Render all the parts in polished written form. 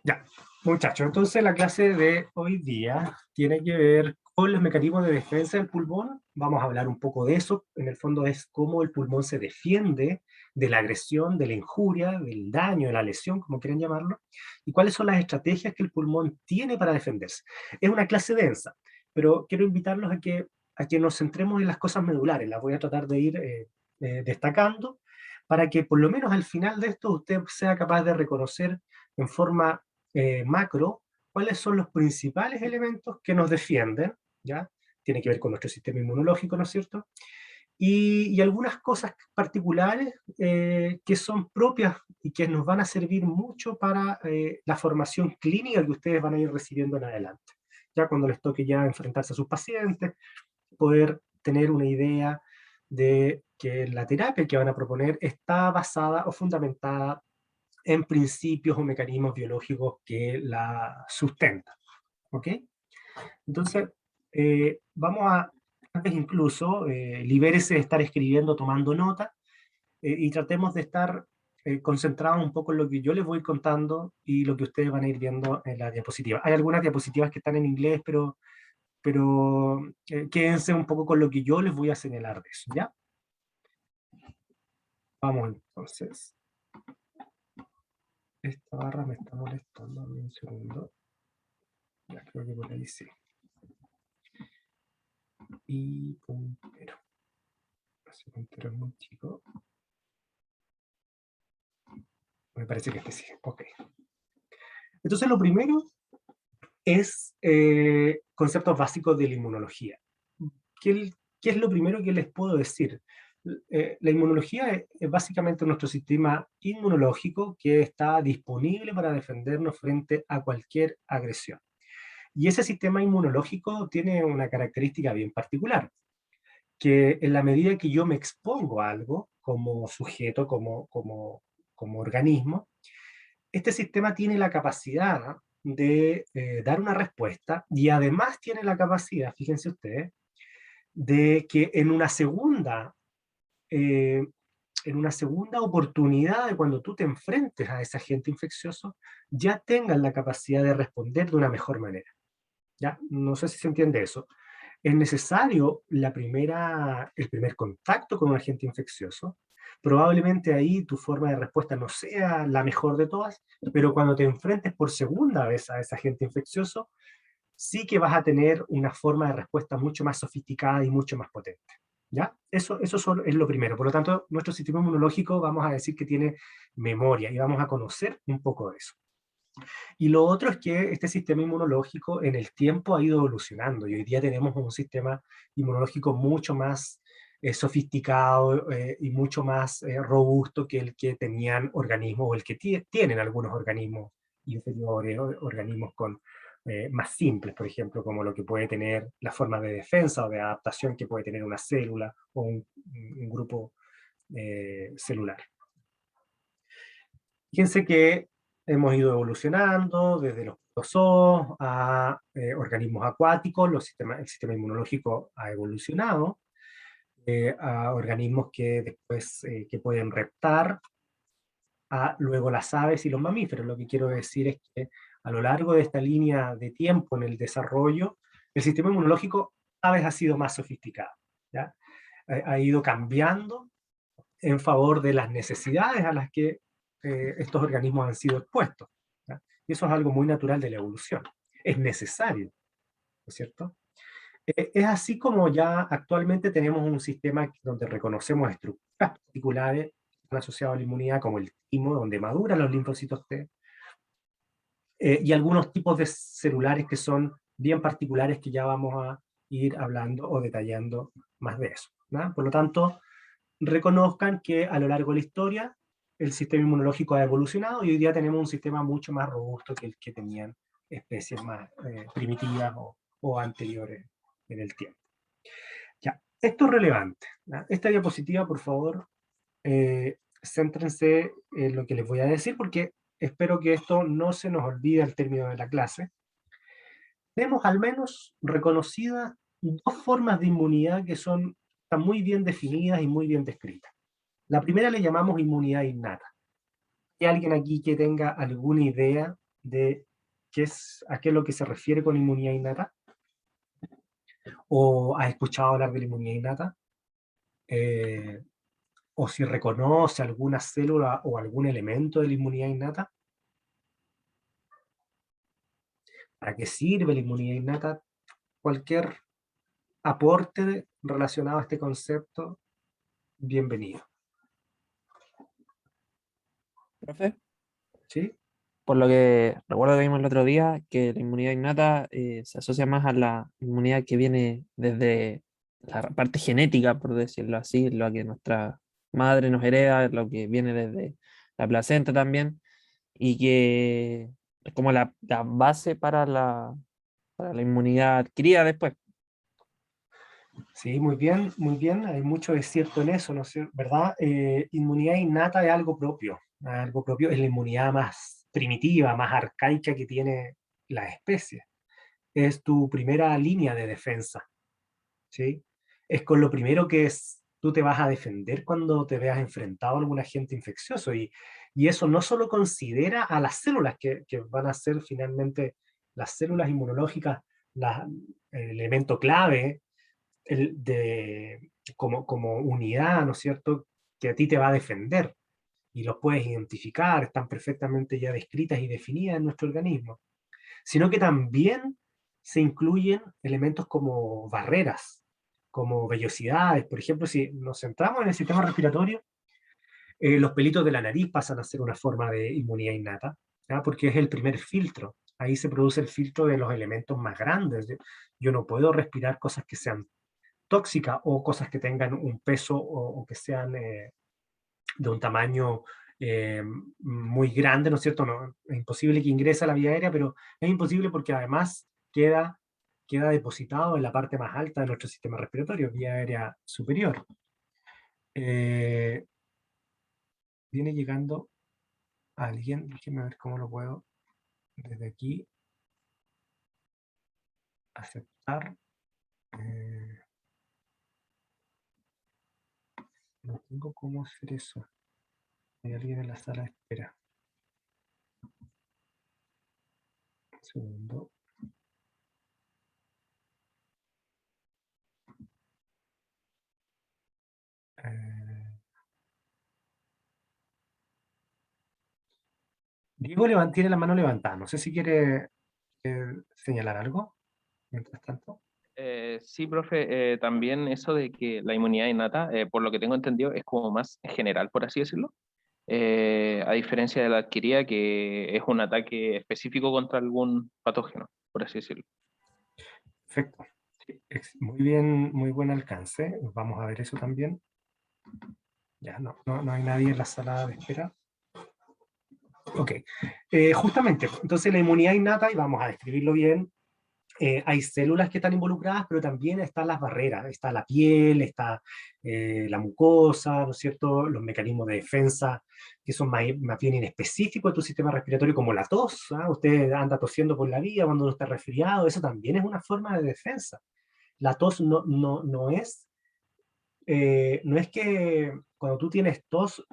Ya, muchachos, entonces la clase de hoy día tiene que ver con los mecanismos de defensa del pulmón. Vamos a hablar un poco de eso. En el fondo es cómo el pulmón se defiende de la agresión, de la injuria, del daño, de la lesión, como quieran llamarlo, y cuáles son las estrategias que el pulmón tiene para defenderse. Es una clase densa, pero quiero invitarlos a que nos centremos en las cosas medulares. Las voy a tratar de ir destacando para que por lo menos al final de esto usted sea capaz de reconocer en forma macro, cuáles son los principales elementos que nos defienden, ¿ya? Tiene que ver con nuestro sistema inmunológico, ¿no es cierto? Y algunas cosas particulares que son propias y que nos van a servir mucho para la formación clínica que ustedes van a ir recibiendo en adelante. Ya cuando les toque ya enfrentarse a sus pacientes, poder tener una idea de que la terapia que van a proponer está basada o fundamentada en principios o mecanismos biológicos que la sustentan, ¿ok? Entonces, vamos a, tal vez incluso, libérese de estar escribiendo, tomando nota, y tratemos de estar concentrados un poco en lo que yo les voy contando y lo que ustedes van a ir viendo en la diapositiva. Hay algunas diapositivas que están en inglés, pero quédense un poco con lo que yo les voy a señalar de eso, ¿ya? Vamos entonces. Esta barra me está molestando, dame un segundo. Ya creo que por ahí sí. Y puntero. Ese puntero es muy chico. Me parece que este sí. Ok. Entonces lo primero es conceptos básicos de la inmunología. ¿Qué, ¿Qué es lo primero que les puedo decir? La inmunología es básicamente nuestro sistema inmunológico que está disponible para defendernos frente a cualquier agresión. Y ese sistema inmunológico tiene una característica bien particular, que en la medida que yo me expongo a algo como sujeto, como organismo, este sistema tiene la capacidad de dar una respuesta y además tiene la capacidad, fíjense ustedes, de que eh, en una segunda oportunidad de cuando tú te enfrentes a ese agente infeccioso, ya tengan la capacidad de responder de una mejor manera. ¿Ya? No sé si se entiende eso. Es necesario el primer contacto con un agente infeccioso. Probablemente ahí tu forma de respuesta no sea la mejor de todas, pero cuando te enfrentes por segunda vez a ese agente infeccioso, sí que vas a tener una forma de respuesta mucho más sofisticada y mucho más potente. ¿Ya? Eso solo es lo primero. Por lo tanto, nuestro sistema inmunológico vamos a decir que tiene memoria y vamos a conocer un poco de eso. Y lo otro es que este sistema inmunológico en el tiempo ha ido evolucionando y hoy día tenemos un sistema inmunológico mucho más sofisticado y mucho más robusto que el que tenían organismos o el que tienen algunos organismos inferiores, organismos con, más simples, por ejemplo, como lo que puede tener la forma de defensa o de adaptación que puede tener una célula o un grupo celular. Fíjense que hemos ido evolucionando desde los protozoos a organismos acuáticos, el sistema inmunológico ha evolucionado a organismos que después que pueden reptar, a luego las aves y los mamíferos. Lo que quiero decir es que a lo largo de esta línea de tiempo en el desarrollo, el sistema inmunológico cada vez ha sido más sofisticado, ¿ya? Ha ido cambiando en favor de las necesidades a las que estos organismos han sido expuestos, ¿ya? Y eso es algo muy natural de la evolución. Es necesario, ¿no es cierto? Es así como ya actualmente tenemos un sistema donde reconocemos estructuras particulares asociadas a la inmunidad, como el timo, donde maduran los linfocitos T, y algunos tipos de celulares que son bien particulares que ya vamos a ir hablando o detallando más de eso, ¿no? Por lo tanto, reconozcan que a lo largo de la historia el sistema inmunológico ha evolucionado y hoy día tenemos un sistema mucho más robusto que el que tenían especies más primitivas o anteriores en el tiempo. Ya, esto es relevante, ¿ya? Esta diapositiva, por favor, céntrense en lo que les voy a decir porque espero que esto no se nos olvide al término de la clase. Tenemos al menos reconocidas dos formas de inmunidad que están muy bien definidas y muy bien descritas. La primera le llamamos inmunidad innata. ¿Hay alguien aquí que tenga alguna idea de a qué es lo que se refiere con inmunidad innata? ¿O has escuchado hablar de la inmunidad innata? Eh, ¿O si reconoce alguna célula o algún elemento de la inmunidad innata? ¿Para qué sirve la inmunidad innata? Cualquier aporte relacionado a este concepto, bienvenido. Profe, ¿Sí? por lo que recuerdo que vimos el otro día, que la inmunidad innata se asocia más a la inmunidad que viene desde la parte genética, por decirlo así, lo que nuestra madre nos hereda, lo que viene desde la placenta también, y que es como la base para la inmunidad adquirida después. Sí, muy bien, hay mucho de cierto en eso, ¿no es cierto? ¿Verdad? Inmunidad innata es algo propio, es la inmunidad más primitiva, más arcaica que tiene la especie. Es tu primera línea de defensa, ¿sí? Es con lo primero tú te vas a defender cuando te veas enfrentado a algún agente infeccioso, y eso no solo considera a las células que van a ser finalmente las células inmunológicas, el elemento clave como unidad, ¿no es cierto?, que a ti te va a defender, y los puedes identificar, están perfectamente ya descritas y definidas en nuestro organismo, sino que también se incluyen elementos como barreras, como vellosidades. Por ejemplo, si nos centramos en el sistema respiratorio, los pelitos de la nariz pasan a ser una forma de inmunidad innata, ¿ya? Porque es el primer filtro. Ahí se produce el filtro de los elementos más grandes. Yo no puedo respirar cosas que sean tóxicas o cosas que tengan un peso o que sean de un tamaño muy grande, ¿no es cierto? No, es imposible que ingrese a la vía aérea, pero es imposible porque además queda depositado en la parte más alta de nuestro sistema respiratorio, vía aérea superior. Eh, Viene llegando alguien, déjenme ver cómo lo puedo desde aquí aceptar. Eh, no tengo cómo hacer eso. Hay alguien en la sala de espera. Un segundo. Eh, Diego tiene la mano levantada. No sé si quiere señalar algo mientras tanto. Sí, profe, también eso de que la inmunidad innata, por lo que tengo entendido, es como más general, por así decirlo. A diferencia de la adquirida, que es un ataque específico contra algún patógeno, por así decirlo. Perfecto. Sí, muy bien, muy buen alcance. Vamos a ver eso también. Ya, no hay nadie en la sala de espera. Ok. Justamente, entonces la inmunidad innata, y vamos a describirlo bien, hay células que están involucradas, pero también están las barreras, está la piel, está la mucosa, ¿no es cierto?, los mecanismos de defensa que son más bien inespecíficos de tu sistema respiratorio, como la tos. ¿Ah? Usted anda tosiendo por la vida cuando uno está resfriado, eso también es una forma de defensa. La tos no es que cuando tú tienes tos,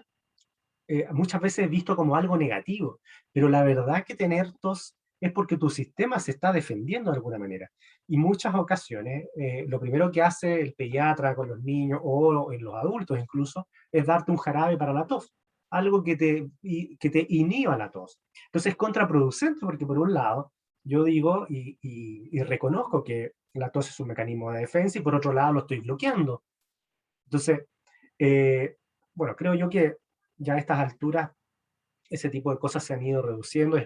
muchas veces es visto como algo negativo, pero la verdad que tener tos es porque tu sistema se está defendiendo de alguna manera. Y muchas ocasiones, lo primero que hace el pediatra con los niños o en los adultos incluso, es darte un jarabe para la tos, algo que te inhiba la tos. Entonces es contraproducente porque por un lado, yo digo y reconozco que la tos es un mecanismo de defensa y por otro lado lo estoy bloqueando. Entonces, eh, bueno, creo yo que ya a estas alturas ese tipo de cosas se han ido reduciendo,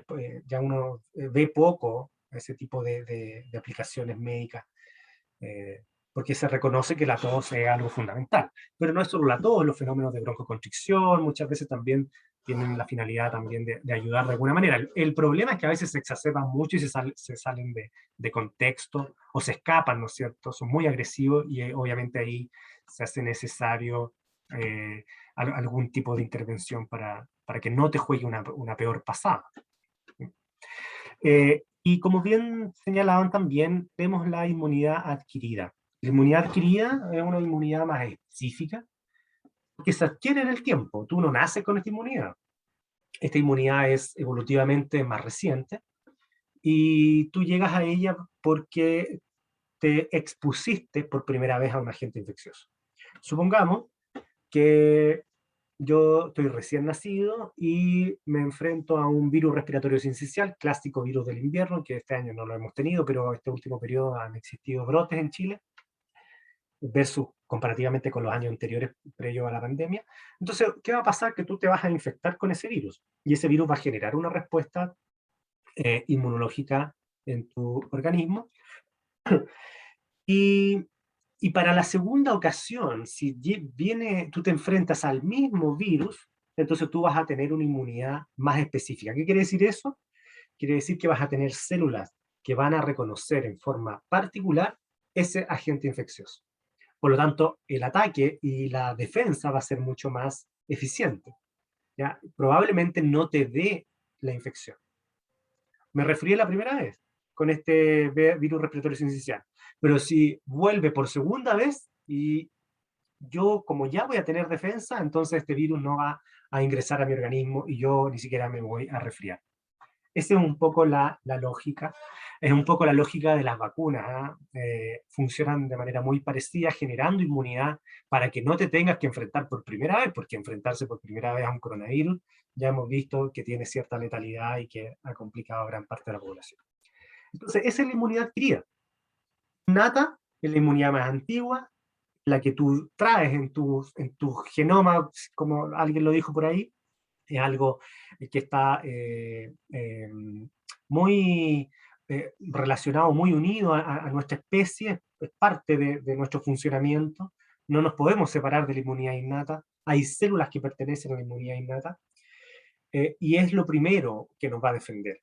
ya uno ve poco ese tipo de aplicaciones médicas, eh, porque se reconoce que la tos es algo fundamental. Pero no es solo la tos, los fenómenos de broncoconstricción muchas veces también tienen la finalidad también de ayudar de alguna manera. El problema es que a veces se exacerban mucho y se salen de contexto o se escapan, ¿no es cierto? Son muy agresivos y obviamente ahí se hace necesario eh, algún tipo de intervención para que no te juegue una peor pasada. Y como bien señalaban también, vemos la inmunidad adquirida. La inmunidad adquirida es una inmunidad más específica que se adquiere en el tiempo. Tú no naces con esta inmunidad. Esta inmunidad es evolutivamente más reciente y tú llegas a ella porque te expusiste por primera vez a un agente infeccioso. Supongamos que yo estoy recién nacido y me enfrento a un virus respiratorio sincicial, clásico virus del invierno, que este año no lo hemos tenido, pero este último periodo han existido brotes en Chile, versus comparativamente con los años anteriores previo a la pandemia. Entonces, ¿qué va a pasar? Que tú te vas a infectar con ese virus y ese virus va a generar una respuesta inmunológica en tu organismo. Y, y para la segunda ocasión, si viene, tú te enfrentas al mismo virus, entonces tú vas a tener una inmunidad más específica. ¿Qué quiere decir eso? Quiere decir que vas a tener células que van a reconocer en forma particular ese agente infeccioso. Por lo tanto, el ataque y la defensa va a ser mucho más eficiente. ¿Ya? Probablemente no te dé la infección. Me referí a la primera vez con este virus respiratorio sincicial. Pero si vuelve por segunda vez y yo como ya voy a tener defensa, entonces este virus no va a ingresar a mi organismo y yo ni siquiera me voy a resfriar. Esa es un poco la lógica, es un poco la lógica de las vacunas. Funcionan de manera muy parecida, generando inmunidad para que no te tengas que enfrentar por primera vez, porque enfrentarse por primera vez a un coronavirus ya hemos visto que tiene cierta letalidad y que ha complicado a gran parte de la población. Entonces, esa es la inmunidad adquirida. Innata es la inmunidad más antigua, la que tú traes en tu genoma, como alguien lo dijo por ahí, es algo que está muy relacionado, muy unido a nuestra especie, es parte de nuestro funcionamiento, no nos podemos separar de la inmunidad innata, hay células que pertenecen a la inmunidad innata, y es lo primero que nos va a defender.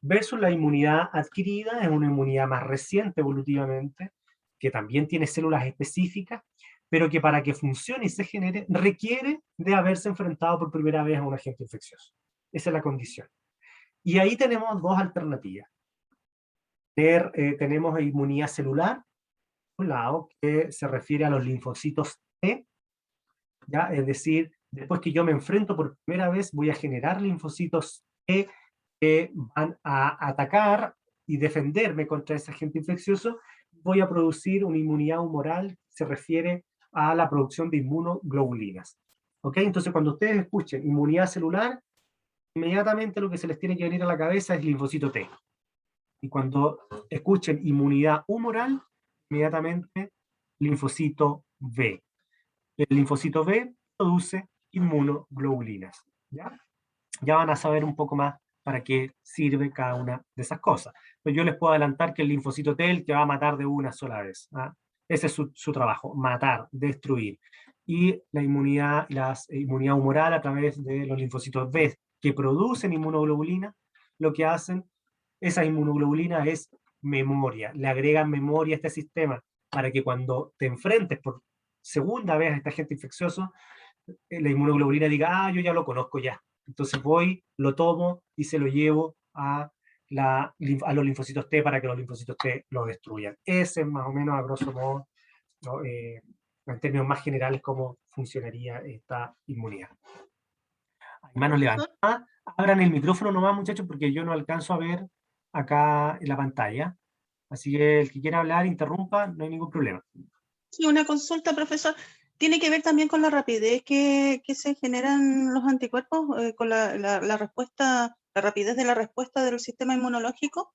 Versus la inmunidad adquirida, es una inmunidad más reciente evolutivamente, que también tiene células específicas, pero que para que funcione y se genere, requiere de haberse enfrentado por primera vez a un agente infeccioso. Esa es la condición. Y ahí tenemos dos alternativas. Tenemos inmunidad celular, por un lado, que se refiere a los linfocitos T, ¿ya? Es decir, después que yo me enfrento por primera vez, voy a generar linfocitos T que van a atacar y defenderme contra ese agente infeccioso. Voy a producir una inmunidad humoral, se refiere a la producción de inmunoglobulinas. ¿Ok? Entonces, cuando ustedes escuchen inmunidad celular, inmediatamente lo que se les tiene que venir a la cabeza es linfocito T. Y cuando escuchen inmunidad humoral, inmediatamente linfocito B. El linfocito B produce inmunoglobulinas. ¿Ya? Ya van a saber un poco más para qué sirve cada una de esas cosas. Pero yo les puedo adelantar que el linfocito T es el que va a matar de una sola vez. ¿Ah? Ese es su trabajo, matar, destruir. Y la inmunidad humoral a través de los linfocitos B que producen inmunoglobulina, lo que hacen, esa inmunoglobulina es memoria, le agregan memoria a este sistema para que cuando te enfrentes por segunda vez a este agente infeccioso, la inmunoglobulina diga, yo ya lo conozco ya. Entonces voy, lo tomo y se lo llevo a los linfocitos T para que los linfocitos T lo destruyan. Ese es más o menos, a grosso modo, ¿no? En términos más generales, cómo funcionaría esta inmunidad. Hay manos Profesor, levantadas. Abran el micrófono nomás, muchachos, porque yo no alcanzo a ver acá en la pantalla. Así que el que quiera hablar, interrumpa, no hay ningún problema. sí, una consulta, profesor. ¿Tiene que ver también con la rapidez que se generan los anticuerpos, con la respuesta, la rapidez de la respuesta del sistema inmunológico,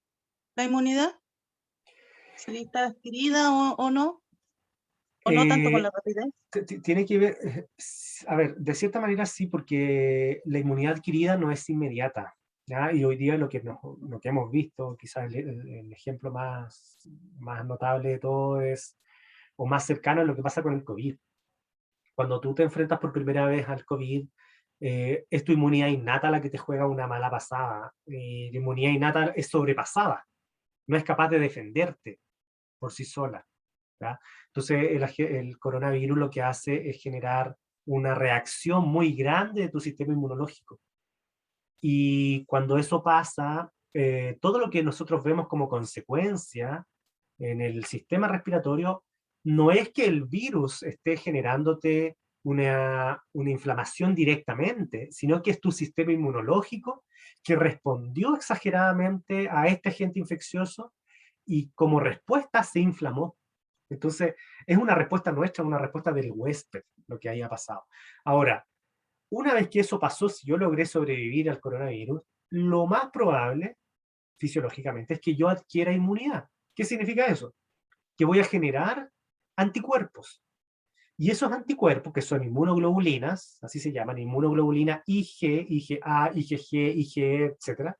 la inmunidad? Si está adquirida o no tanto con la rapidez. Tiene que ver, a ver, de cierta manera sí, porque la inmunidad adquirida no es inmediata, ¿ya? Y hoy día lo que hemos visto, quizás el ejemplo más notable de todo es, o más cercano, es lo que pasa con el COVID. Cuando tú te enfrentas por primera vez al COVID, es tu inmunidad innata la que te juega una mala pasada. La inmunidad innata es sobrepasada, no es capaz de defenderte por sí sola. ¿Ya? Entonces, el coronavirus lo que hace es generar una reacción muy grande de tu sistema inmunológico. Y cuando eso pasa, todo lo que nosotros vemos como consecuencia en el sistema respiratorio no es que el virus esté generándote una inflamación directamente, sino que es tu sistema inmunológico que respondió exageradamente a este agente infeccioso y como respuesta se inflamó. Entonces, es una respuesta nuestra, una respuesta del huésped, lo que haya pasado. Ahora, una vez que eso pasó, si yo logré sobrevivir al coronavirus, lo más probable, fisiológicamente, es que yo adquiera inmunidad. ¿Qué significa eso? Que voy a generar anticuerpos. Y esos anticuerpos, que son inmunoglobulinas, así se llaman, inmunoglobulina IG, IgA, IgG, IgE, etc.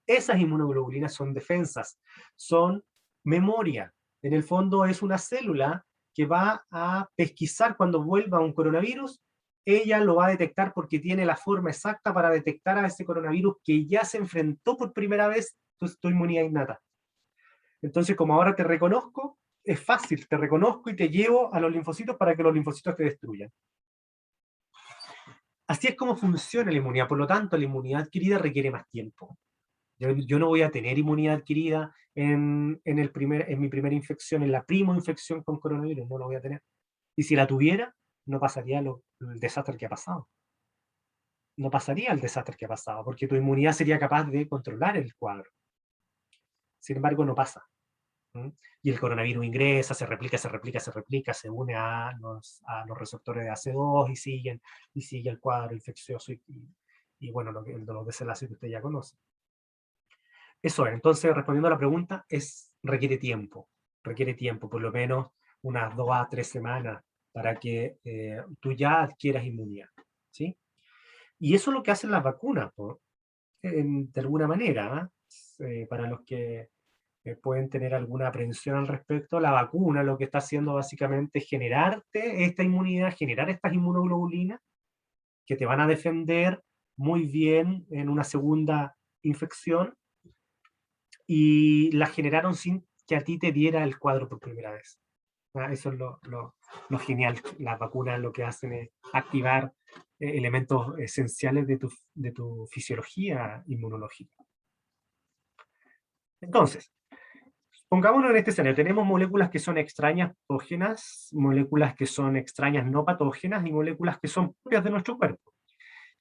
Esas inmunoglobulinas son defensas, son memoria. En el fondo es una célula que va a pesquisar cuando vuelva un coronavirus, ella lo va a detectar porque tiene la forma exacta para detectar a ese coronavirus que ya se enfrentó por primera vez tu inmunidad innata. Entonces, como ahora te reconozco, es fácil, te reconozco y te llevo a los linfocitos para que los linfocitos te destruyan. Así es como funciona la inmunidad, por lo tanto, la inmunidad adquirida requiere más tiempo. Yo no voy a tener inmunidad adquirida en mi primera infección, en la primo-infección con coronavirus, no lo voy a tener. Y si la tuviera, no pasaría el desastre que ha pasado. No pasaría el desastre que ha pasado, porque tu inmunidad sería capaz de controlar el cuadro. Sin embargo, no pasa. Y el coronavirus ingresa, se replica, se replica, se replica, se une a los receptores de AC2 y sigue el cuadro infeccioso y bueno, el dolor de celáceo que usted ya conoce. Eso es, entonces respondiendo a la pregunta, requiere tiempo, por lo menos unas 2 a 3 semanas para que tú ya adquieras inmunidad, ¿sí? Y eso es lo que hacen las vacunas, ¿no? De alguna manera, para los que pueden tener alguna aprensión al respecto, la vacuna lo que está haciendo básicamente es generarte esta inmunidad, generar estas inmunoglobulinas que te van a defender muy bien en una segunda infección, y las generaron sin que a ti te diera el cuadro por primera vez. Eso es lo genial. Las vacunas lo que hacen es activar elementos esenciales de tu fisiología inmunológica. Entonces, pongámonos en este escenario. Tenemos moléculas que son extrañas patógenas, moléculas que son extrañas no patógenas y moléculas que son propias de nuestro cuerpo.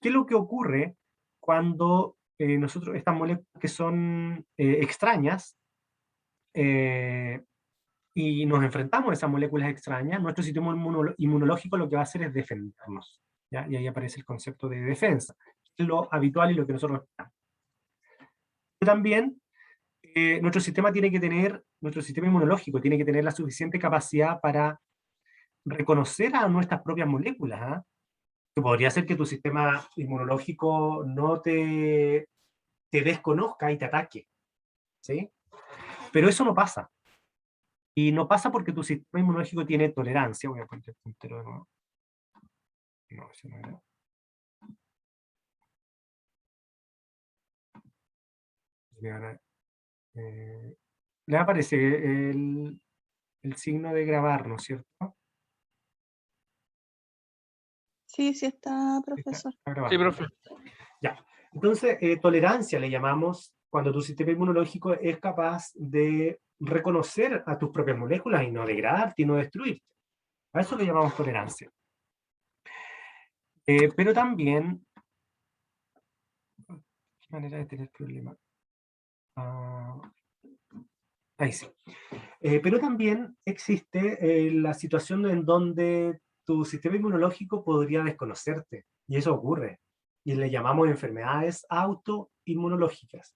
¿Qué es lo que ocurre cuando estas moléculas que son extrañas y nos enfrentamos a esas moléculas extrañas? Nuestro sistema inmunológico lo que va a hacer es defendernos, ¿ya? Y ahí aparece el concepto de defensa, lo habitual y lo que nosotros esperamos. También nuestro sistema inmunológico tiene que tener la suficiente capacidad para reconocer a nuestras propias moléculas, ¿ah? Que podría ser que tu sistema inmunológico no te desconozca y te ataque, ¿sí? Pero eso no pasa. Y no pasa porque tu sistema inmunológico tiene tolerancia. Voy a poner el puntero de nuevo. No, ese no era. Le aparece el signo de grabar, ¿no es cierto? Sí, sí está, profesor. Está grabando. Sí, profe. Ya. Entonces, tolerancia le llamamos cuando tu sistema inmunológico es capaz de reconocer a tus propias moléculas y no degradarte y no destruirte. A eso le llamamos tolerancia. Pero también, ¿qué manera de tener problemas? Ahí sí. Pero también existe la situación en donde tu sistema inmunológico podría desconocerte, y eso ocurre, y le llamamos enfermedades autoinmunológicas.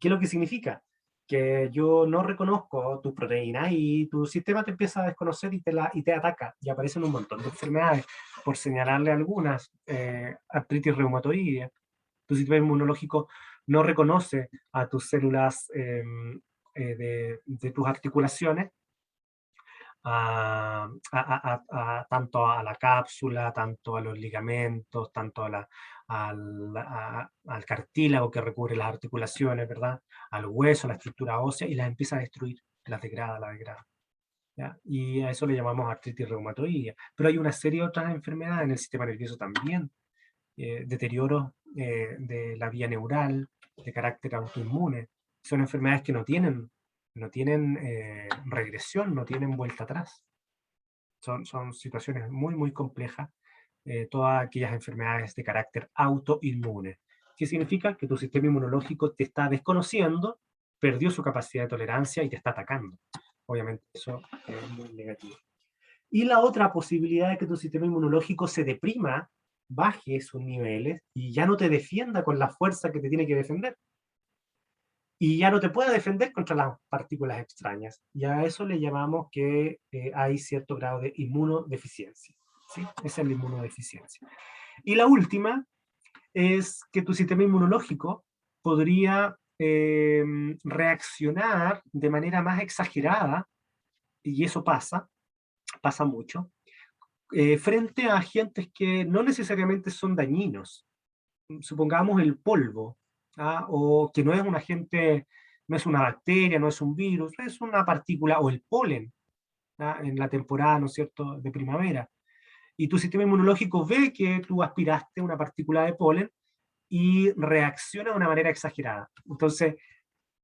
¿Qué es lo que significa? Que yo no reconozco tus proteínas y tu sistema te empieza a desconocer y te ataca, y aparecen un montón de enfermedades, por señalarle algunas, artritis reumatoidea. Tu sistema inmunológico no reconoce a tus células de tus articulaciones, tanto a la cápsula, tanto a los ligamentos, tanto al cartílago que recubre las articulaciones, ¿verdad? Al hueso, a la estructura ósea, y las empieza a destruir, las degrada, ¿ya? Y a eso le llamamos artritis reumatoidea. Pero hay una serie de otras enfermedades en el sistema nervioso también, deterioros de la vía neural, de carácter autoinmune. Son enfermedades que no tienen regresión, no tienen vuelta atrás. Son situaciones muy, muy complejas todas aquellas enfermedades de carácter autoinmune. ¿Qué significa? Que tu sistema inmunológico te está desconociendo, perdió su capacidad de tolerancia y te está atacando. Obviamente eso es muy negativo. Y la otra posibilidad es que tu sistema inmunológico se deprima, baje sus niveles y ya no te defienda con la fuerza que te tiene que defender. Y ya no te pueda defender contra las partículas extrañas. Y a eso le llamamos que hay cierto grado de inmunodeficiencia. ¿Sí? Esa es la inmunodeficiencia. Y la última es que tu sistema inmunológico podría reaccionar de manera más exagerada, y eso pasa mucho, frente a agentes que no necesariamente son dañinos. Supongamos el polvo, ¿ah? O que no es un agente, no es una bacteria, no es un virus, es una partícula, o el polen, ¿ah? En la temporada, ¿no es cierto?, de primavera. Y tu sistema inmunológico ve que tú aspiraste una partícula de polen y reacciona de una manera exagerada. Entonces,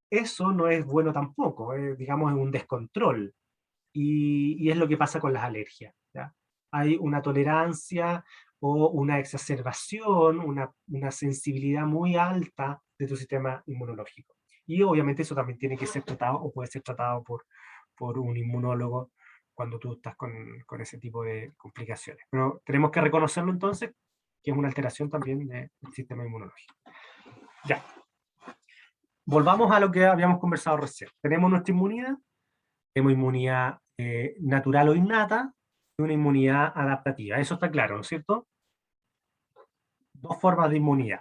eso no es bueno tampoco, digamos, es un descontrol. Y es lo que pasa con las alergias, ¿ya? Hay una tolerancia o una exacerbación, una sensibilidad muy alta de tu sistema inmunológico. Y obviamente eso también tiene que ser tratado o puede ser tratado por un inmunólogo cuando tú estás con ese tipo de complicaciones. Pero tenemos que reconocerlo entonces, que es una alteración también del sistema inmunológico. Ya. Volvamos a lo que habíamos conversado recién. Tenemos nuestra inmunidad, tenemos inmunidad natural o innata y una inmunidad adaptativa. Eso está claro, ¿no es cierto? Dos formas de inmunidad.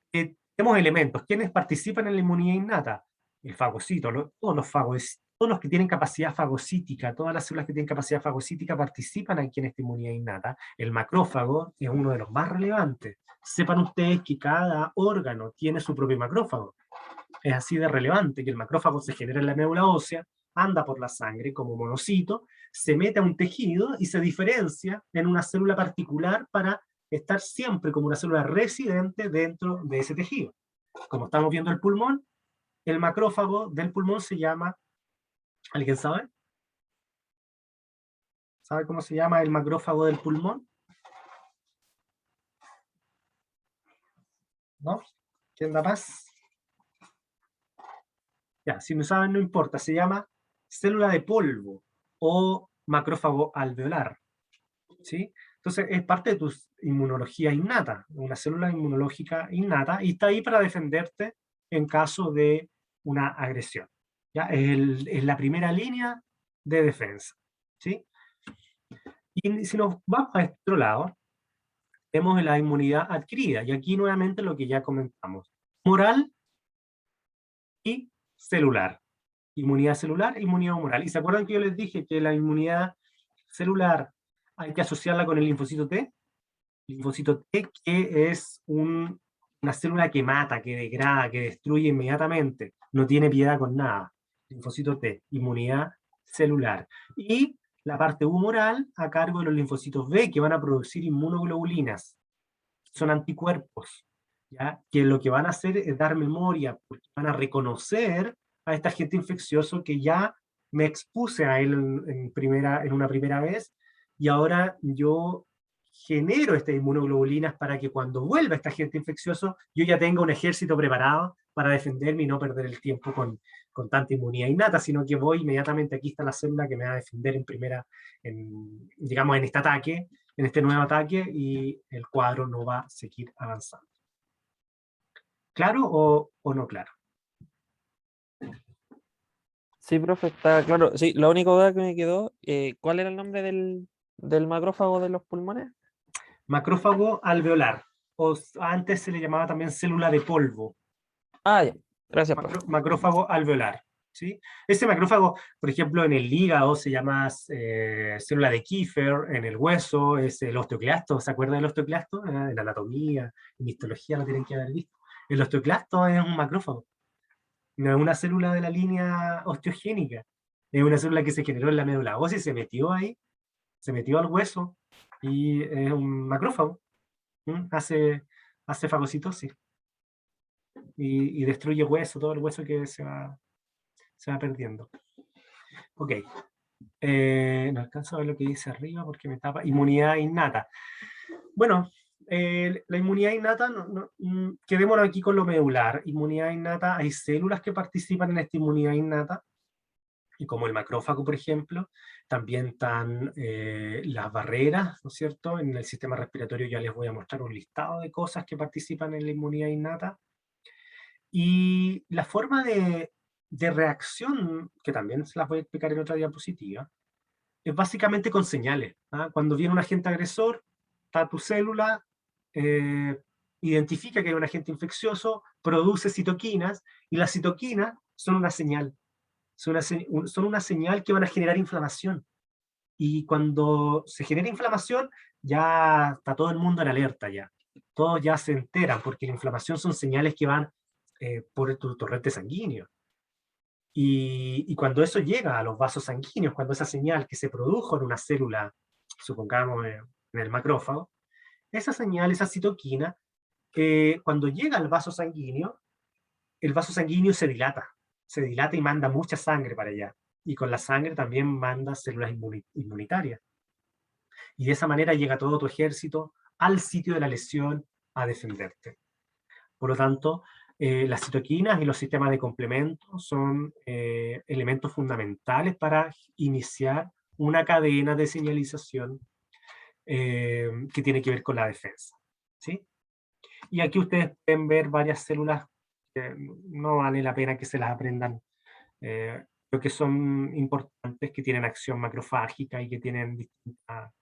Tenemos elementos. ¿Quiénes participan en la inmunidad innata? El fagocito, todos los que tienen capacidad fagocítica, todas las células que tienen capacidad fagocítica participan aquí en esta inmunidad innata. El macrófago es uno de los más relevantes. Sepan ustedes que cada órgano tiene su propio macrófago. Es así de relevante que el macrófago se genera en la médula ósea, anda por la sangre como monocito, se mete a un tejido y se diferencia en una célula particular para estar siempre como una célula residente dentro de ese tejido. Como estamos viendo el pulmón, el macrófago del pulmón se llama, ¿alguien sabe? ¿Sabe cómo se llama el macrófago del pulmón? ¿No? ¿Quién da más? Ya, si no saben, no importa, se llama célula de polvo o macrófago alveolar, ¿sí? Entonces es parte de tu inmunología innata, una célula inmunológica innata, y está ahí para defenderte en caso de una agresión. ¿Ya? Es la primera línea de defensa, ¿sí? Y si nos vamos a este otro lado, tenemos la inmunidad adquirida, y aquí nuevamente lo que ya comentamos, moral y celular. Inmunidad celular, inmunidad humoral. ¿Y se acuerdan que yo les dije que la inmunidad celular hay que asociarla con el linfocito T? Linfocito T, que es una célula que mata, que degrada, que destruye inmediatamente, no tiene piedad con nada. Linfocito T, inmunidad celular. Y la parte humoral a cargo de los linfocitos B, que van a producir inmunoglobulinas. Son anticuerpos, ¿ya? Que lo que van a hacer es dar memoria, porque van a reconocer a este agente infeccioso que ya me expuse a él en una primera vez, y ahora yo genero estas inmunoglobulinas para que cuando vuelva este agente infeccioso, yo ya tenga un ejército preparado para defenderme y no perder el tiempo con tanta inmunidad innata, sino que voy inmediatamente, aquí está la célula que me va a defender en primera, digamos, en este ataque, en este nuevo ataque, y el cuadro no va a seguir avanzando. ¿Claro o no claro? Sí, profe, está claro. Sí, la única duda que me quedó, ¿cuál era el nombre del macrófago de los pulmones? Macrófago alveolar, o antes se le llamaba también célula de polvo. Ah, ya. Gracias, profe. Macrófago alveolar, ¿sí? Ese macrófago, por ejemplo, en el hígado se llama célula de Kiefer, en el hueso es el osteoclasto. ¿Se acuerdan del osteoclasto? En anatomía, en histología lo tienen que haber visto. El osteoclasto es un macrófago, no es una célula de la línea osteogénica, es una célula que se generó en la médula ósea y se metió ahí, se metió al hueso, y es un macrófago. Hace fagocitosis y destruye hueso, todo el hueso que se va perdiendo. Ok, No alcanzo a ver lo que dice arriba porque me tapa. Inmunidad innata. Bueno, la inmunidad innata, quedémonos aquí con lo medular. Inmunidad innata, hay células que participan en esta inmunidad innata, y como el macrófago, por ejemplo, también están las barreras, ¿no es cierto? En el sistema respiratorio ya les voy a mostrar un listado de cosas que participan en la inmunidad innata. Y la forma de reacción, que también se las voy a explicar en otra diapositiva, es básicamente con señales. ¿Ah? Cuando viene un agente agresor, está tu célula, identifica que hay un agente infeccioso, produce citoquinas, y las citoquinas son una señal. Son una señal que van a generar inflamación. Y cuando se genera inflamación, ya está todo el mundo en alerta ya. Todos ya se enteran, porque la inflamación son señales que van por tu torrente sanguíneo. Y cuando eso llega a los vasos sanguíneos, cuando esa señal que se produjo en una célula, supongamos en el macrófago, esa señal, esa citoquina, cuando llega al vaso sanguíneo, el vaso sanguíneo se dilata y manda mucha sangre para allá. Y con la sangre también manda células inmunitarias. Y de esa manera llega todo tu ejército al sitio de la lesión a defenderte. Por lo tanto, las citoquinas y los sistemas de complemento son elementos fundamentales para iniciar una cadena de señalización que tiene que ver con la defensa. ¿Sí? Y aquí ustedes pueden ver varias células que no vale la pena que se las aprendan, pero que son importantes, que tienen acción macrofágica y que tienen distintas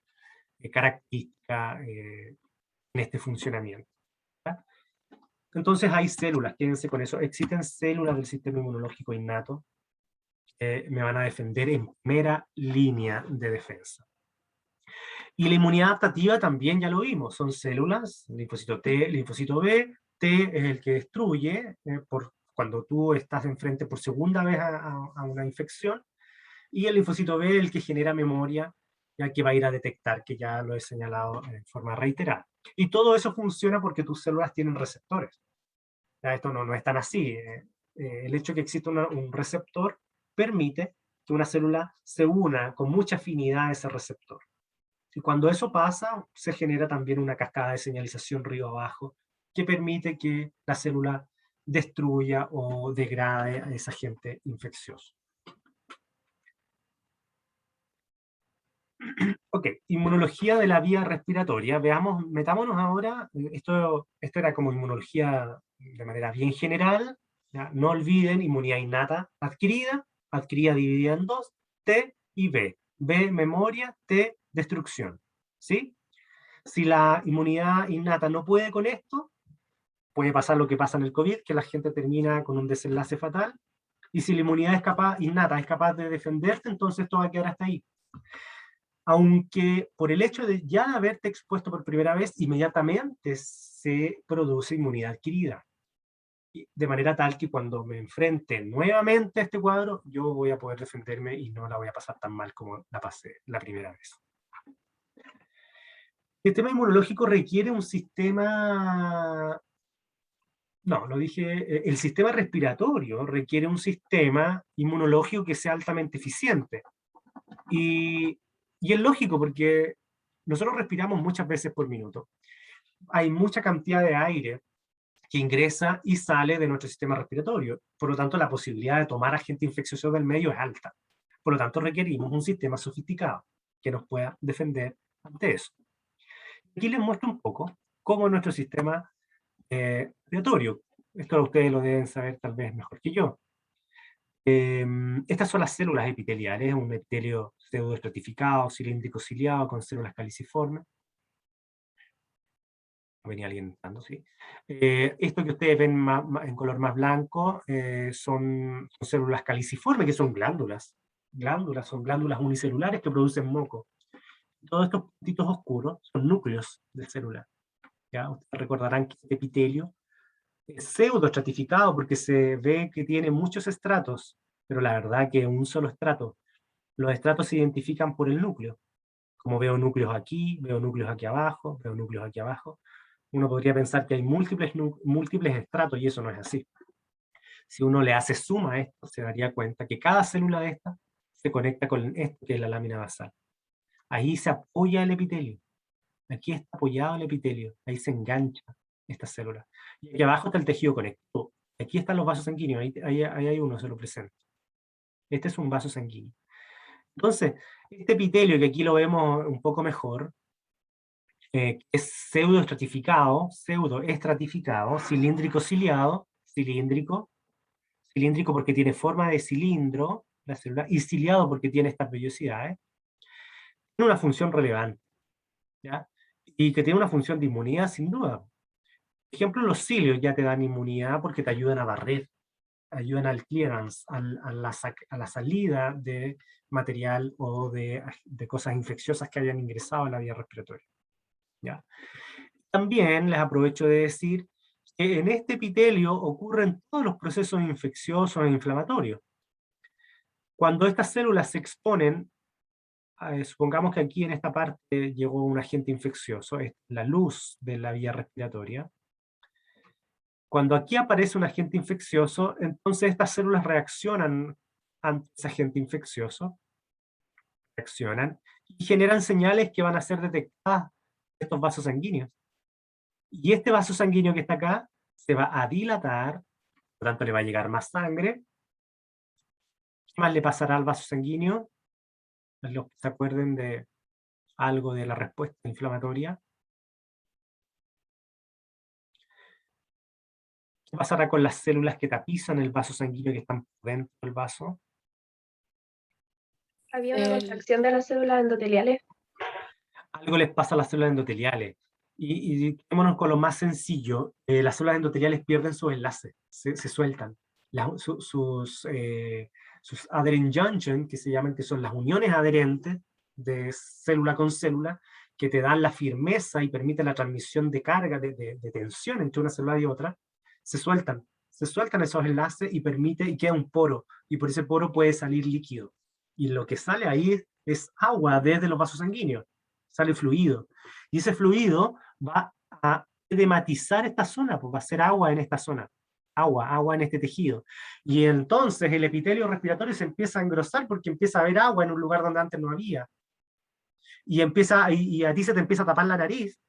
características en este funcionamiento. ¿Ya? Entonces hay células, quédense con eso, existen células del sistema inmunológico innato que me van a defender en primera línea de defensa. Y la inmunidad adaptativa también ya lo vimos, son células, linfocito T, linfocito B, T es el que destruye cuando tú estás enfrente por segunda vez a una infección, y el linfocito B es el que genera memoria, ya que va a ir a detectar, que ya lo he señalado en forma reiterada. Y todo eso funciona porque tus células tienen receptores. Ya esto no es tan así. El hecho de que exista un receptor permite que una célula se una con mucha afinidad a ese receptor. Y cuando eso pasa, se genera también una cascada de señalización río abajo que permite que la célula destruya o degrade a ese agente infeccioso. Ok, inmunología de la vía respiratoria. Veamos, metámonos ahora, esto era como inmunología de manera bien general, ¿ya? No olviden, inmunidad innata adquirida dividida en dos, T y B. B, memoria, T, destrucción. ¿Sí? Si la inmunidad innata no puede con esto, puede pasar lo que pasa en el COVID, que la gente termina con un desenlace fatal, y si la inmunidad innata es capaz de defenderte, entonces esto va a quedar hasta ahí. Aunque por el hecho de ya haberte expuesto por primera vez, inmediatamente se produce inmunidad adquirida. De manera tal que cuando me enfrente nuevamente a este cuadro, yo voy a poder defenderme y no la voy a pasar tan mal como la pasé la primera vez. El sistema inmunológico requiere un sistema... No, lo dije, el sistema respiratorio requiere un sistema inmunológico que sea altamente eficiente. Y es lógico porque nosotros respiramos muchas veces por minuto. Hay mucha cantidad de aire que ingresa y sale de nuestro sistema respiratorio. Por lo tanto, la posibilidad de tomar agente infeccioso del medio es alta. Por lo tanto, requerimos un sistema sofisticado que nos pueda defender ante eso. Aquí les muestro un poco cómo nuestro sistema respiratorio. Esto ustedes lo deben saber tal vez mejor que yo. Estas son las células epiteliales, un epitelio pseudoestratificado, cilíndrico ciliado, con células caliciformes. Venía alguien entrando, sí. Esto que ustedes ven en color más blanco son células caliciformes, que son glándulas. Son glándulas unicelulares que producen moco. Todos estos puntitos oscuros son núcleos de células. ¿Ya? Ustedes recordarán que este epitelio es pseudoestratificado porque se ve que tiene muchos estratos, pero la verdad que un solo estrato. Los estratos se identifican por el núcleo. Como veo núcleos aquí abajo, veo núcleos aquí abajo. Uno podría pensar que hay múltiples estratos y eso no es así. Si uno le hace suma a esto, se daría cuenta que cada célula de estas se conecta con esto que es la lámina basal. Ahí se apoya el epitelio. Aquí está apoyado el epitelio. Ahí se engancha esta célula. Y aquí abajo está el tejido conectivo. Aquí están los vasos sanguíneos. Ahí hay uno, se lo presento. Este es un vaso sanguíneo. Entonces, este epitelio, que aquí lo vemos un poco mejor, es pseudoestratificado, cilíndrico ciliado, cilíndrico porque tiene forma de cilindro, la célula, y ciliado porque tiene estas vellosidades, tiene una función relevante, ¿ya? Y que tiene una función de inmunidad, sin duda. Por ejemplo, los cilios ya te dan inmunidad porque te ayudan a barrer, ayudan al clearance, a la salida de material o de cosas infecciosas que hayan ingresado a la vía respiratoria, ¿ya? También les aprovecho de decir que en este epitelio ocurren todos los procesos infecciosos e inflamatorios. Cuando estas células se exponen, supongamos que aquí en esta parte llegó un agente infeccioso, es la luz de la vía respiratoria. Cuando aquí aparece un agente infeccioso, entonces estas células reaccionan ante ese agente infeccioso, reaccionan y generan señales que van a ser detectadas en estos vasos sanguíneos. Y este vaso sanguíneo que está acá se va a dilatar, por lo tanto le va a llegar más sangre. ¿Qué más le pasará al vaso sanguíneo? Los que se acuerden de algo de la respuesta inflamatoria. ¿Qué pasará con las células que tapizan el vaso sanguíneo que están por dentro del vaso? Había una contracción de las células endoteliales. Algo les pasa a las células endoteliales. Y quedémonos con lo más sencillo. Las células endoteliales pierden sus enlaces, se sueltan. Sus adherent junction, que se llaman, que son las uniones adherentes de célula con célula, que te dan la firmeza y permiten la transmisión de carga, de tensión entre una célula y otra, se sueltan esos enlaces y queda un poro, y por ese poro puede salir líquido. Y lo que sale ahí es agua desde los vasos sanguíneos, sale fluido. Y ese fluido va a edematizar esta zona, pues va a ser agua en esta zona, agua en este tejido. Y entonces el epitelio respiratorio se empieza a engrosar porque empieza a haber agua en un lugar donde antes no había. Y a ti se te empieza a tapar la nariz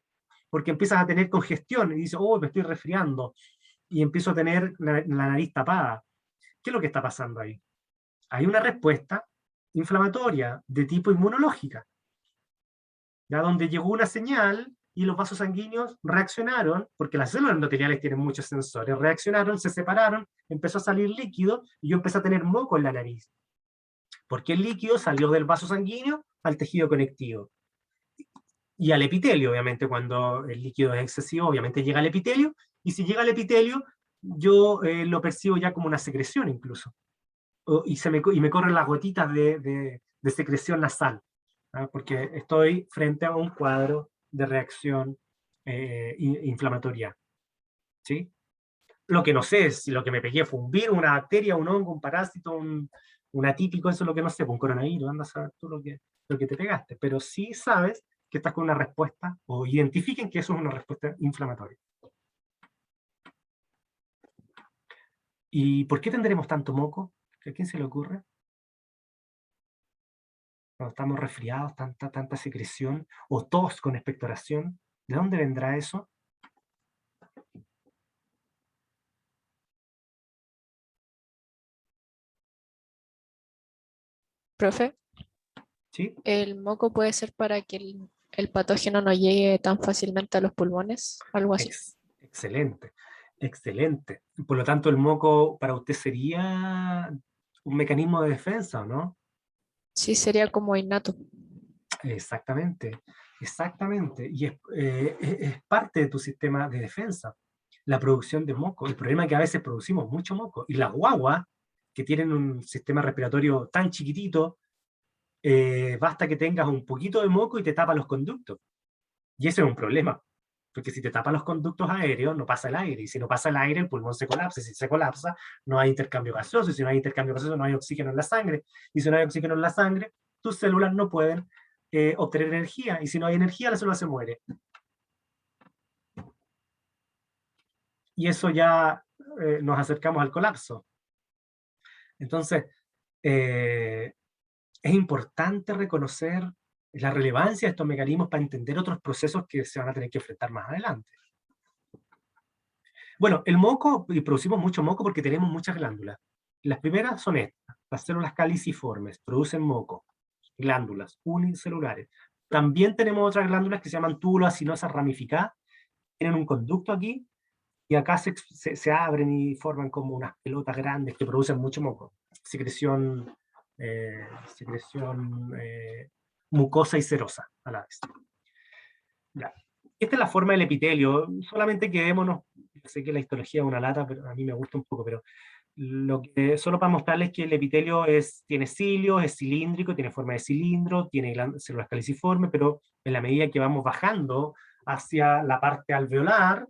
porque empiezas a tener congestión y dices, oh, me estoy resfriando. Y empiezo a tener la nariz tapada. ¿Qué es lo que está pasando ahí? Hay una respuesta inflamatoria de tipo inmunológica, ya donde llegó una señal y los vasos sanguíneos reaccionaron, porque las células endoteliales tienen muchos sensores, reaccionaron, se separaron, empezó a salir líquido y yo empecé a tener moco en la nariz. Porque el líquido salió del vaso sanguíneo al tejido conectivo. Y al epitelio, obviamente, cuando el líquido es excesivo, obviamente llega al epitelio, y si llega al epitelio, yo lo percibo ya como una secreción incluso. Y me corren las gotitas de secreción nasal, ¿ah? Porque estoy frente a un cuadro de reacción inflamatoria, ¿sí? Lo que no sé, si lo que me pegué fue un virus, una bacteria, un hongo, un parásito, un atípico, eso es lo que no sé, un coronavirus, andas a saber tú lo que te pegaste, pero sí sabes que estás con una respuesta, o identifiquen que eso es una respuesta inflamatoria. ¿Y por qué tendremos tanto moco? ¿A quién se le ocurre? Cuando estamos resfriados, tanta secreción, o tos con expectoración, ¿de dónde vendrá eso? Profe, ¿Sí? ¿el moco puede ser para que el patógeno no llegue tan fácilmente a los pulmones? Algo así. Excelente, excelente. Por lo tanto, el moco para usted sería un mecanismo de defensa, ¿o no? Sí, sería como innato. Exactamente, exactamente. Y es parte de tu sistema de defensa, la producción de moco. El problema es que a veces producimos mucho moco. Y las guaguas, que tienen un sistema respiratorio tan chiquitito, basta que tengas un poquito de moco y te tapa los conductos. Y ese es un problema, porque si te tapa los conductos aéreos, no pasa el aire. Y si no pasa el aire, el pulmón se colapsa. Y si se colapsa, no hay intercambio gaseoso. Y si no hay intercambio gaseoso, no hay oxígeno en la sangre. Y si no hay oxígeno en la sangre, tus células no pueden obtener energía. Y si no hay energía, la célula se muere. Y eso ya nos acercamos al colapso. Entonces, es importante reconocer la relevancia de estos mecanismos para entender otros procesos que se van a tener que enfrentar más adelante. Bueno, el moco, y producimos mucho moco porque tenemos muchas glándulas. Las primeras son estas, las células caliciformes, producen moco, glándulas unicelulares. También tenemos otras glándulas que se llaman túbulos acinosas ramificadas, tienen un conducto aquí, y acá se abren y forman como unas pelotas grandes que producen mucho moco. Secreción mucosa y serosa a la vez. Ya. Esta es la forma del epitelio, solamente quedémonos, yo sé que la histología es una lata, pero a mí me gusta un poco, pero solo para mostrarles que el epitelio tiene cilios, es cilíndrico, tiene forma de cilindro, tiene células caliciformes, pero en la medida que vamos bajando hacia la parte alveolar,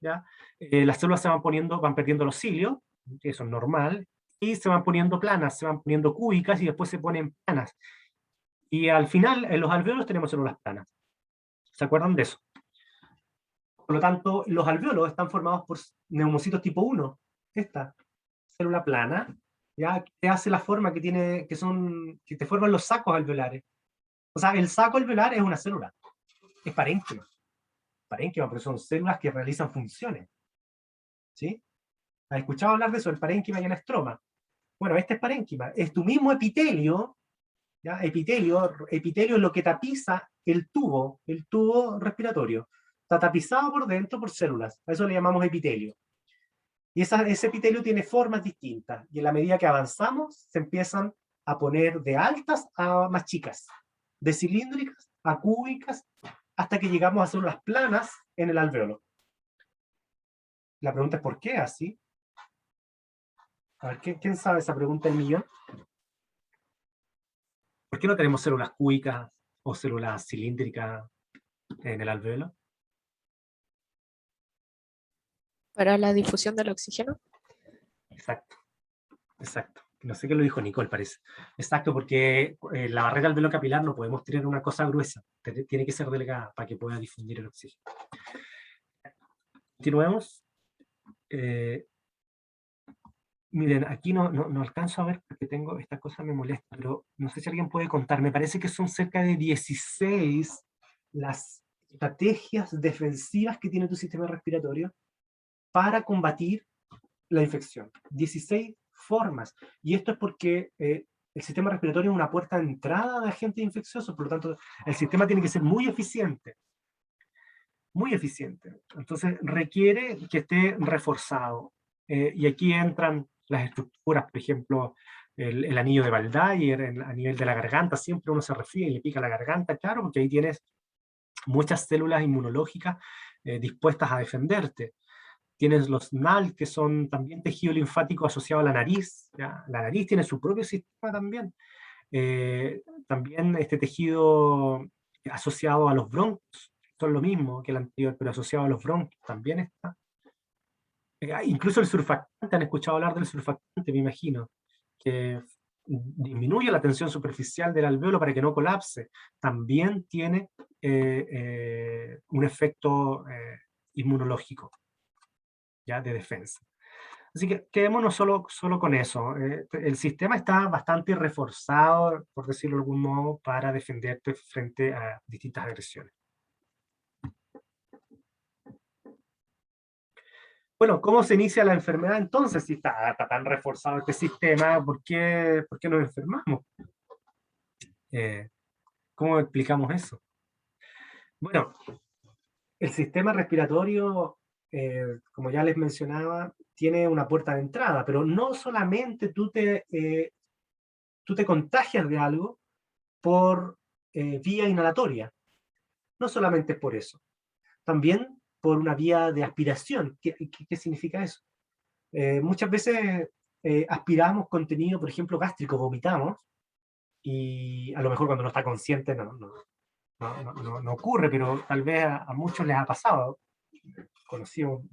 ¿ya? Las células van perdiendo los cilios, eso es normal, y se van poniendo planas, se van poniendo cúbicas y después se ponen planas. Y al final, en los alveolos tenemos células planas. ¿Se acuerdan de eso? Por lo tanto, los alveolos están formados por neumocitos tipo 1. Esta célula plana, ¿ya? Que hace la forma que tiene, que te forman los sacos alveolares. O sea, el saco alveolar es una célula. Es parénquima. Parénquima, porque son células que realizan funciones. ¿Sí? ¿Has escuchado hablar de eso? El parénquima y el estroma. Bueno, este es parénquima. Es tu mismo epitelio, ¿ya? Epitelio es lo que tapiza el tubo respiratorio. Está tapizado por dentro por células. A eso le llamamos epitelio. Y ese epitelio tiene formas distintas. Y en la medida que avanzamos, se empiezan a poner de altas a más chicas. De cilíndricas a cúbicas, hasta que llegamos a células planas en el alveolo. La pregunta es ¿por qué así? A ver, ¿quién sabe esa pregunta del millón? ¿Por qué no tenemos células cúbicas o células cilíndricas en el alveolo? Para la difusión del oxígeno. Exacto, exacto. No sé qué lo dijo Nicole, parece. Exacto, porque la barrera alveolo capilar no podemos tener una cosa gruesa, tiene que ser delgada para que pueda difundir el oxígeno. Continuemos. Miren, aquí no alcanzo a ver porque tengo, esta cosa me molesta, pero no sé si alguien puede contar. Me parece que son cerca de 16 las estrategias defensivas que tiene tu sistema respiratorio para combatir la infección. 16 formas. Y esto es porque el sistema respiratorio es una puerta de entrada de agentes infecciosos, por lo tanto, el sistema tiene que ser muy eficiente. Muy eficiente. Entonces, requiere que esté reforzado. Y aquí entran las estructuras, por ejemplo, el anillo de Van Dyer, a nivel de la garganta, siempre uno se resfría y le pica la garganta, claro, porque ahí tienes muchas células inmunológicas dispuestas a defenderte. Tienes los NAL, que son también tejido linfático asociado a la nariz. ¿Ya? La nariz tiene su propio sistema también. También este tejido asociado a los bronquios, son lo mismo que el anterior, pero asociado a los bronquios también está. Incluso el surfactante, han escuchado hablar del surfactante, me imagino, que disminuye la tensión superficial del alveolo para que no colapse. También tiene un efecto inmunológico, ya de defensa. Así que quedémonos solo con eso. El sistema está bastante reforzado, por decirlo de algún modo, para defenderte frente a distintas agresiones. Bueno, ¿cómo se inicia la enfermedad entonces? Si está tan reforzado este sistema, ¿por qué nos enfermamos? ¿Cómo explicamos eso? Bueno, el sistema respiratorio, como ya les mencionaba, tiene una puerta de entrada, pero no solamente tú te contagias de algo por vía inhalatoria. No solamente por eso. También por una vía de aspiración. ¿Qué significa eso? Muchas veces aspiramos contenido, por ejemplo, gástrico, vomitamos, y a lo mejor cuando no está consciente no ocurre, pero tal vez a muchos les ha pasado. Conocí a un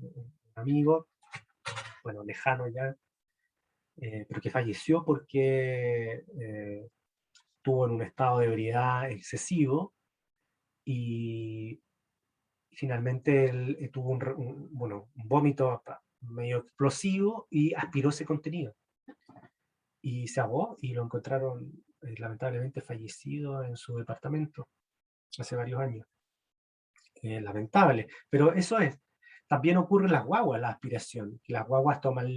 amigo, bueno, lejano ya, pero que falleció porque estuvo en un estado de ebriedad excesivo y finalmente él tuvo un vómito medio explosivo y aspiró ese contenido. Y se ahogó y lo encontraron lamentablemente fallecido en su departamento hace varios años. Lamentable, pero eso es. También ocurre en las guaguas, la aspiración, que las guaguas toman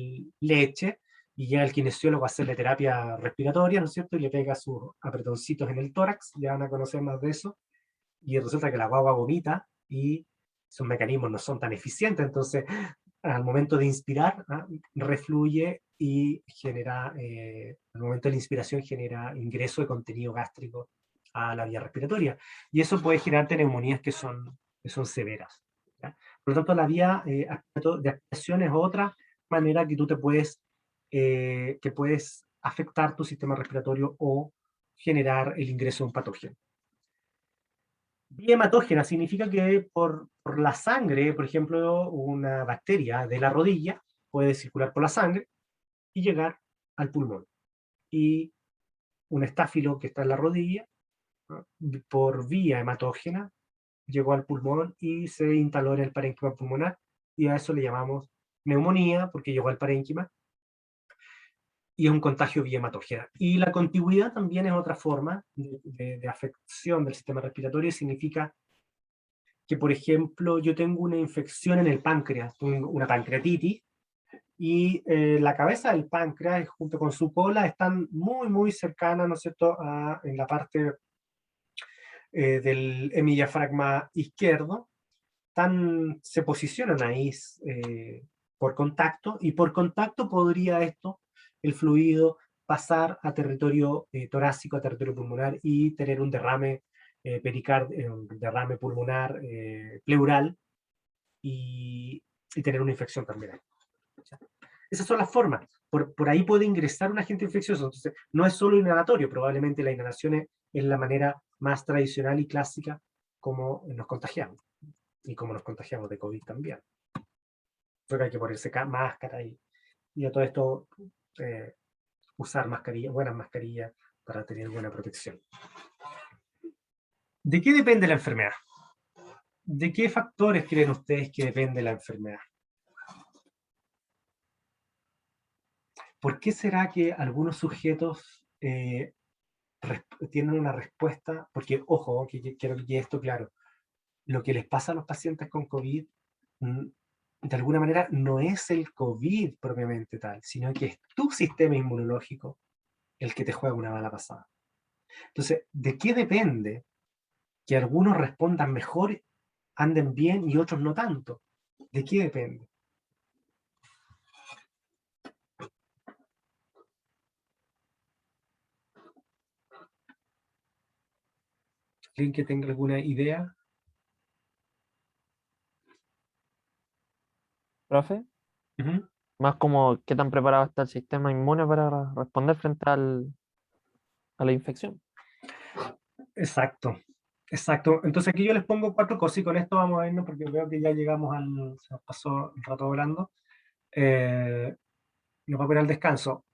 leche y llega el kinesiólogo a hacerle terapia respiratoria, ¿no es cierto? Y le pega sus apretoncitos en el tórax, ya van a conocer más de eso, y resulta que la guagua vomita y sus mecanismos no son tan eficientes, entonces al momento de inspirar, refluye y genera, al momento de la inspiración genera ingreso de contenido gástrico a la vía respiratoria, y eso puede generarte neumonías que son severas, ¿ya? Por lo tanto, la vía de aspiración es otra manera que tú te puedes, que puedes afectar tu sistema respiratorio o generar el ingreso de un patógeno. Vía hematógena significa que por la sangre, por ejemplo, una bacteria de la rodilla puede circular por la sangre y llegar al pulmón. Y un estáfilo que está en la rodilla, ¿no?, por vía hematógena, llegó al pulmón y se instaló en el parénquima pulmonar, y a eso le llamamos neumonía, porque llegó al parénquima, y es un contagio vía hematógena. Y la contigüidad también es otra forma de afección del sistema respiratorio, y significa que, por ejemplo, yo tengo una infección en el páncreas, una pancreatitis, y la cabeza del páncreas junto con su cola están muy, muy cercanas, ¿no es cierto?, en la parte del hemidiafragma izquierdo, se posicionan ahí por contacto, y por contacto podría el fluido, pasar a territorio torácico, a territorio pulmonar, y tener un derrame un derrame pulmonar pleural, y tener una infección también ahí. Esas son las formas. Por ahí puede ingresar un agente infeccioso. Entonces, no es solo inhalatorio, probablemente la inhalación es la manera más tradicional y clásica como nos contagiamos, y como nos contagiamos de COVID también. Creo que hay que ponerse máscara y a todo esto usar mascarillas, buenas mascarillas, para tener buena protección. ¿De qué depende la enfermedad? ¿De qué factores creen ustedes que depende la enfermedad? ¿Por qué será que algunos sujetos tienen una respuesta? Porque, ojo, que quiero que quede esto claro, lo que les pasa a los pacientes con COVID, de alguna manera, no es el COVID propiamente tal, sino que es tu sistema inmunológico el que te juega una mala pasada. Entonces, ¿de qué depende que algunos respondan mejor, anden bien, y otros no tanto? ¿De qué depende? ¿Alguien que tenga alguna idea? Profe, Ujú. más como qué tan preparado está el sistema inmune para responder frente a la infección. Exacto, exacto. Entonces aquí yo les pongo 4 cosas, y con esto vamos a irnos porque veo que ya llegamos se nos pasó el rato hablando. Nos va a poner al descanso.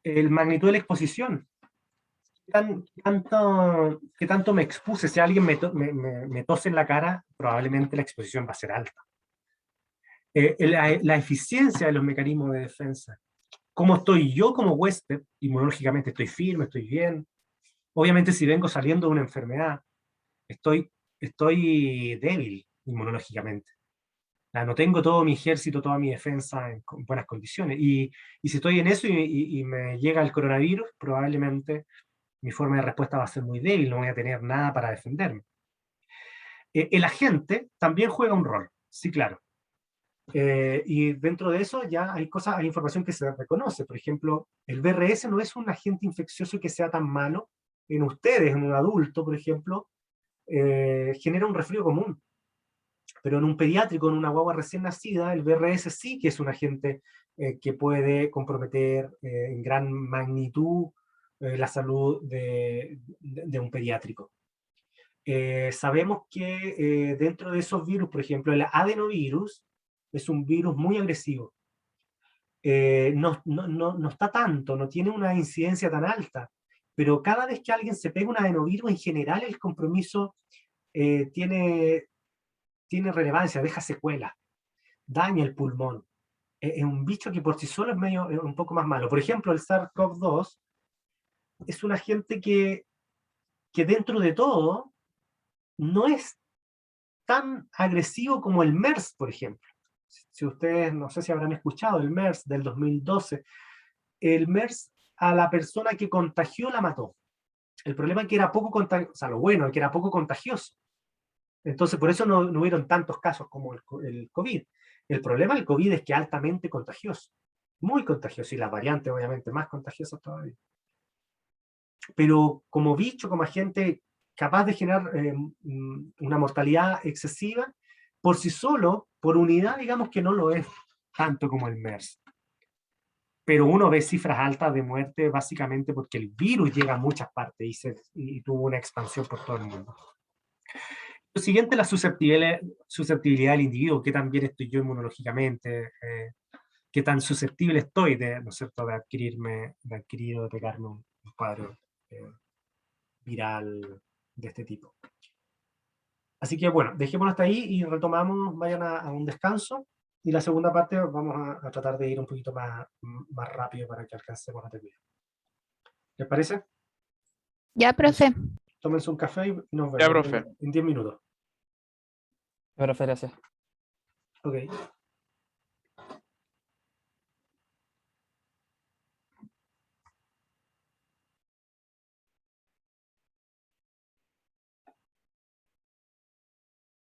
El magnitud de la exposición. ¿Qué tanto me expuse? Si alguien me tose en la cara, probablemente la exposición va a ser alta. La eficiencia de los mecanismos de defensa. ¿Cómo estoy yo como huésped? Inmunológicamente, ¿estoy firme? ¿Estoy bien? Obviamente, si vengo saliendo de una enfermedad, estoy débil inmunológicamente. No tengo todo mi ejército, toda mi defensa en buenas condiciones. Y si estoy en eso y me llega el coronavirus, probablemente mi forma de respuesta va a ser muy débil, no voy a tener nada para defenderme. El agente también juega un rol, sí, claro. Y dentro de eso ya hay información que se reconoce. Por ejemplo, el VRS no es un agente infeccioso que sea tan malo en ustedes, en un adulto, por ejemplo, genera un resfrío común. Pero en un pediátrico, en una guagua recién nacida, el VRS sí que es un agente que puede comprometer en gran magnitud la salud de un pediátrico. Sabemos que dentro de esos virus, por ejemplo, el adenovirus es un virus muy agresivo. No está tanto, no tiene una incidencia tan alta, pero cada vez que alguien se pega un adenovirus, en general el compromiso tiene relevancia, deja secuelas, daña el pulmón. Es un bicho que por sí solo es un poco más malo. Por ejemplo, el SARS-CoV-2 es un agente que dentro de todo no es tan agresivo como el MERS, por ejemplo. Si ustedes, no sé si habrán escuchado el MERS del 2012, el MERS a la persona que contagió la mató. El problema es que era poco contagioso, o sea, lo bueno es que era poco contagioso. Entonces, por eso no hubieron tantos casos como el COVID. El problema del COVID es que es altamente contagioso, muy contagioso, y las variantes obviamente más contagiosas todavía. Pero como bicho, como agente capaz de generar una mortalidad excesiva, por sí solo, por unidad, digamos que no lo es tanto como el MERS. Pero uno ve cifras altas de muerte básicamente porque el virus llega a muchas partes y tuvo una expansión por todo el mundo. Lo siguiente, la susceptibilidad del individuo, qué tan bien estoy yo inmunológicamente, qué tan susceptible estoy de, ¿no es cierto?, de adquirir o de pegarme un cuadro viral de este tipo. Así que bueno, dejémoslo hasta ahí y retomamos, vayan a un descanso, y la segunda parte vamos a tratar de ir un poquito más rápido para que alcancemos a terminar. ¿Les parece? Ya, profe. Tómense un café y nos vemos Ya, profe. en 10 minutos. Profe, gracias. Ok.